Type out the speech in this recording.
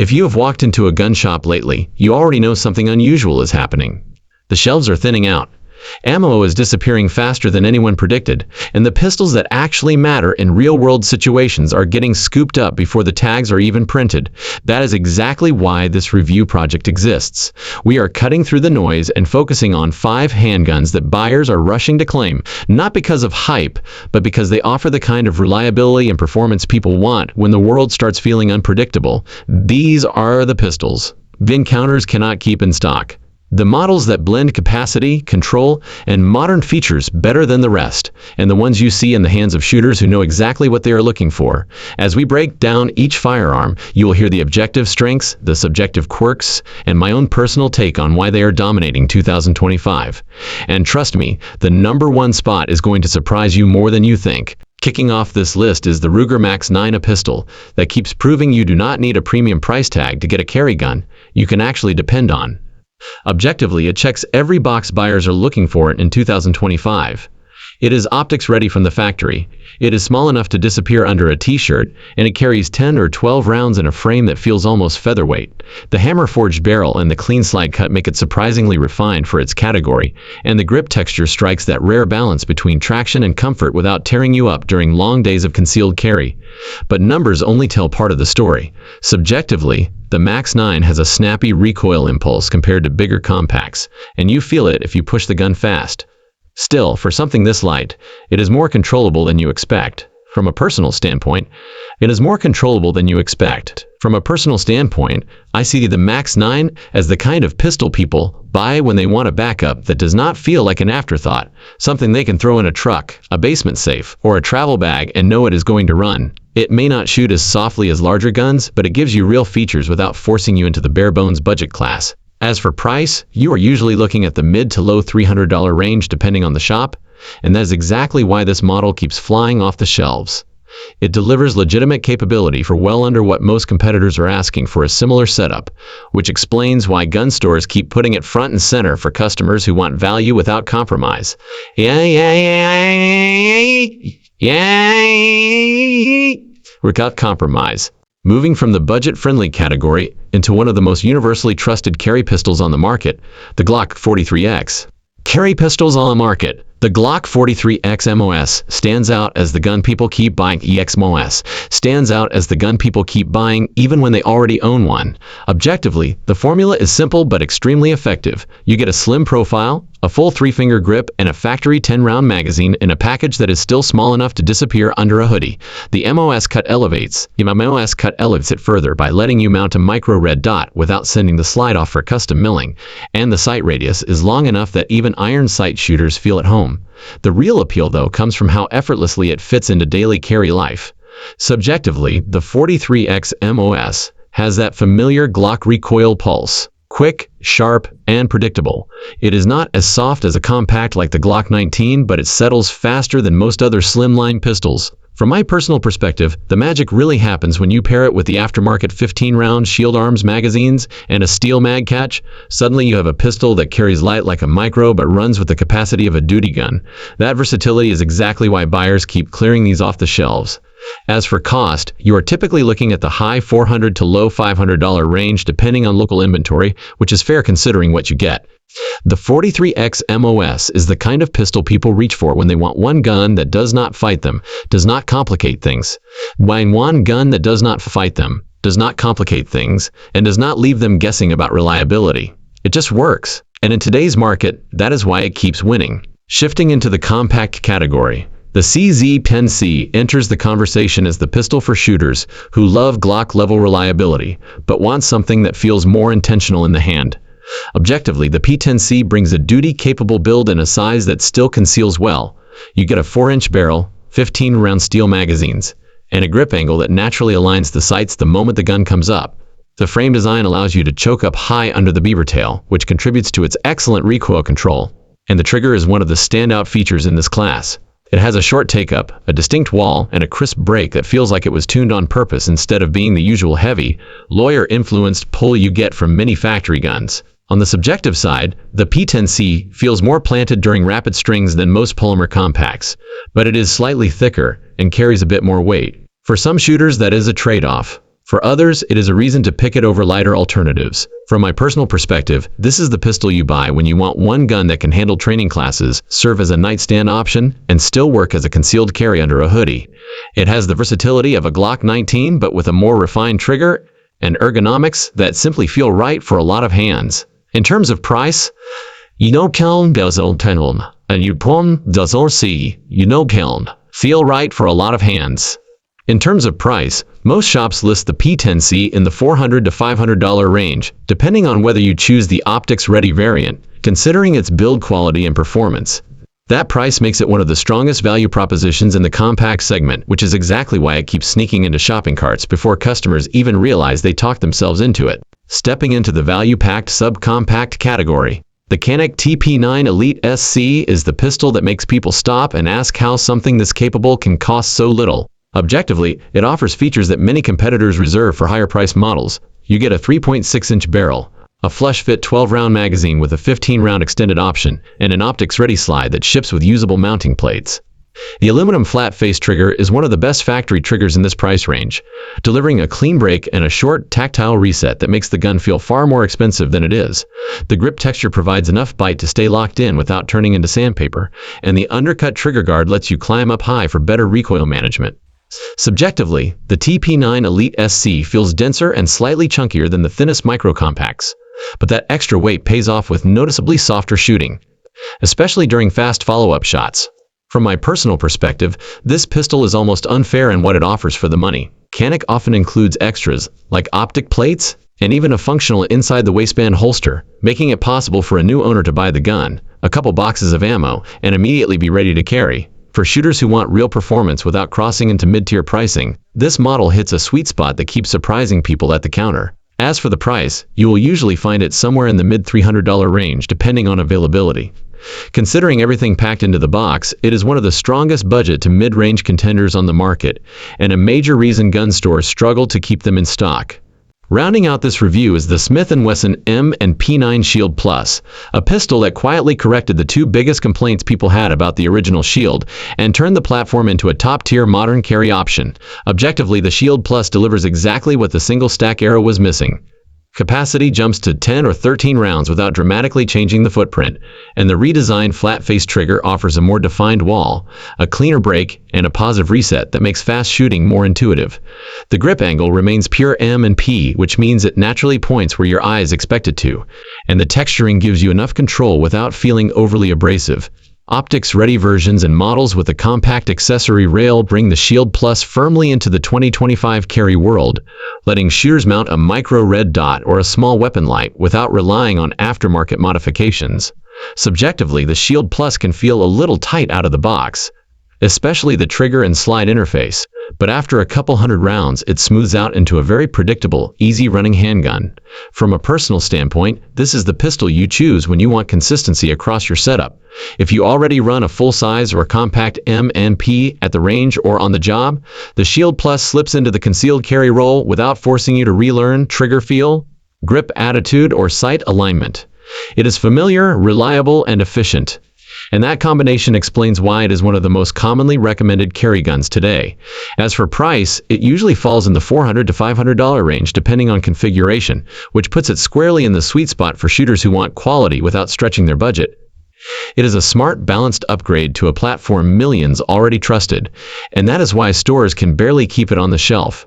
If you have walked into a gun shop lately, you already know something unusual is happening. The shelves are thinning out. Ammo is disappearing faster than anyone predicted, and the pistols that actually matter in real-world situations are getting scooped up before the tags are even printed. That is exactly why this review project exists. We are cutting through the noise and focusing on 5 handguns that buyers are rushing to claim, not because of hype, but because they offer the kind of reliability and performance people want when the world starts feeling unpredictable. These are the pistols VIN counters cannot keep in stock. The models that blend capacity, control, and modern features better than the rest, and the ones you see in the hands of shooters who know exactly what they are looking for. As we break down each firearm, you will hear the objective strengths, the subjective quirks, and my own personal take on why they are dominating 2025. And trust me, the #1 spot is going to surprise you more than you think. Kicking off this list is the Ruger Max 9, a pistol that keeps proving you do not need a premium price tag to get a carry gun you can actually depend on. Objectively, it checks every box buyers are looking for in 2025. It is optics ready from the factory. It is small enough to disappear under a t-shirt, and it carries 10 or 12 rounds in a frame that feels almost featherweight. The hammer-forged barrel and the clean slide cut make it surprisingly refined for its category, and the grip texture strikes that rare balance between traction and comfort without tearing you up during long days of concealed carry. But numbers only tell part of the story. Subjectively, the Max 9 has a snappy recoil impulse compared to bigger compacts, and you feel it if you push the gun fast. Still, for something this light, it is more controllable than you expect. From a personal standpoint, I see the Max 9 as the kind of pistol people buy when they want a backup that does not feel like an afterthought, something they can throw in a truck, a basement safe, or a travel bag and know it is going to run. It may not shoot as softly as larger guns, but it gives you real features without forcing you into the bare-bones budget class. As for price, you are usually looking at the mid to low $300 range depending on the shop, and that is exactly why this model keeps flying off the shelves. It delivers legitimate capability for well under what most competitors are asking for a similar setup, which explains why gun stores keep putting it front and center for customers who want value without compromise. Without compromise. Moving from the budget-friendly category into one of the most universally trusted carry pistols on the market, the Glock 43X. Carry pistols on the market. The Glock 43X MOS stands out as the gun people keep buying. EXMOS stands out as the gun people keep buying even when they already own one. Objectively, the formula is simple but extremely effective. You get a slim profile, a full 3-finger grip, and a factory 10-round magazine in a package that is still small enough to disappear under a hoodie. The MOS cut elevates it further by letting you mount a micro red dot without sending the slide off for custom milling, and the sight radius is long enough that even iron sight shooters feel at home. The real appeal, though, comes from how effortlessly it fits into daily carry life. Subjectively, the 43X MOS has that familiar Glock recoil pulse. Quick, sharp, and predictable. It is not as soft as a compact like the Glock 19, but it settles faster than most other slimline pistols. From my personal perspective, the magic really happens when you pair it with the aftermarket 15-round Shield Arms magazines and a steel mag catch. Suddenly you have a pistol that carries light like a micro but runs with the capacity of a duty gun. That versatility is exactly why buyers keep clearing these off the shelves. As for cost, you are typically looking at the high $400 to low $500 range depending on local inventory, which is fair considering what you get. The 43X MOS is the kind of pistol people reach for when they want one gun that does not fight them, does not complicate things. Buying one gun that does not fight them, does not complicate things, and does not leave them guessing about reliability. It just works. And in today's market, that is why it keeps winning. Shifting into the compact category, the CZ10C enters the conversation as the pistol for shooters who love Glock-level reliability, but want something that feels more intentional in the hand. Objectively, the P10C brings a duty-capable build in a size that still conceals well. You get a 4-inch barrel, 15-round steel magazines, and a grip angle that naturally aligns the sights the moment the gun comes up. The frame design allows you to choke up high under the beaver tail, which contributes to its excellent recoil control. And the trigger is one of the standout features in this class. It has a short take-up, a distinct wall, and a crisp break that feels like it was tuned on purpose instead of being the usual heavy, lawyer-influenced pull you get from many factory guns. On the subjective side, the P10C feels more planted during rapid strings than most polymer compacts, but it is slightly thicker and carries a bit more weight. For some shooters, that is a trade-off. For others, it is a reason to pick it over lighter alternatives. From my personal perspective, this is the pistol you buy when you want one gun that can handle training classes, serve as a nightstand option, and still work as a concealed carry under a hoodie. It has the versatility of a Glock 19 but with a more refined trigger and ergonomics that simply feel right for a lot of hands. In terms of price, keln doesn't teneln, and you pon doesn't see, keln, feel right for a lot of hands. In terms of price, most shops list the P10C in the $400 to $500 range, depending on whether you choose the optics-ready variant, considering its build quality and performance. That price makes it one of the strongest value propositions in the compact segment, which is exactly why it keeps sneaking into shopping carts before customers even realize they talked themselves into it. Stepping into the value-packed subcompact category, the Canik TP9 Elite SC is the pistol that makes people stop and ask how something this capable can cost so little. Objectively, it offers features that many competitors reserve for higher-priced models. You get a 3.6-inch barrel, a flush-fit 12-round magazine with a 15-round extended option, and an optics-ready slide that ships with usable mounting plates. The aluminum flat-face trigger is one of the best factory triggers in this price range, delivering a clean break and a short, tactile reset that makes the gun feel far more expensive than it is. The grip texture provides enough bite to stay locked in without turning into sandpaper, and the undercut trigger guard lets you climb up high for better recoil management. Subjectively, the TP9 Elite SC feels denser and slightly chunkier than the thinnest micro-compacts, but that extra weight pays off with noticeably softer shooting, especially during fast follow-up shots. From my personal perspective, this pistol is almost unfair in what it offers for the money. Canik often includes extras, like optic plates, and even a functional inside-the-waistband holster, making it possible for a new owner to buy the gun, a couple boxes of ammo, and immediately be ready to carry. For shooters who want real performance without crossing into mid-tier pricing, this model hits a sweet spot that keeps surprising people at the counter. As for the price, you will usually find it somewhere in the mid-$300 range depending on availability. Considering everything packed into the box, it is one of the strongest budget to mid-range contenders on the market, and a major reason gun stores struggle to keep them in stock. Rounding out this review is the Smith & Wesson M&P9 Shield Plus, a pistol that quietly corrected the two biggest complaints people had about the original Shield and turned the platform into a top-tier modern carry option. Objectively, the Shield Plus delivers exactly what the single-stack era was missing. Capacity jumps to 10 or 13 rounds without dramatically changing the footprint, and the redesigned flat-face trigger offers a more defined wall, a cleaner break, and a positive reset that makes fast shooting more intuitive. The grip angle remains pure M&P, which means it naturally points where your eyes expect it to, and the texturing gives you enough control without feeling overly abrasive. Optics-ready versions and models with a compact accessory rail bring the Shield Plus firmly into the 2025 carry world, letting shooters mount a micro red dot or a small weapon light without relying on aftermarket modifications. Subjectively, the Shield Plus can feel a little tight out of the box, especially the trigger and slide interface, but after a couple hundred rounds, it smooths out into a very predictable, easy-running handgun. From a personal standpoint, this is the pistol you choose when you want consistency across your setup. If you already run a full-size or compact M&P at the range or on the job, the Shield Plus slips into the concealed carry role without forcing you to relearn trigger feel, grip attitude, or sight alignment. It is familiar, reliable, and efficient. And that combination explains why it is one of the most commonly recommended carry guns today. As for price, it usually falls in the $400 to $500 range depending on configuration, which puts it squarely in the sweet spot for shooters who want quality without stretching their budget. It is a smart, balanced upgrade to a platform millions already trusted, and that is why stores can barely keep it on the shelf.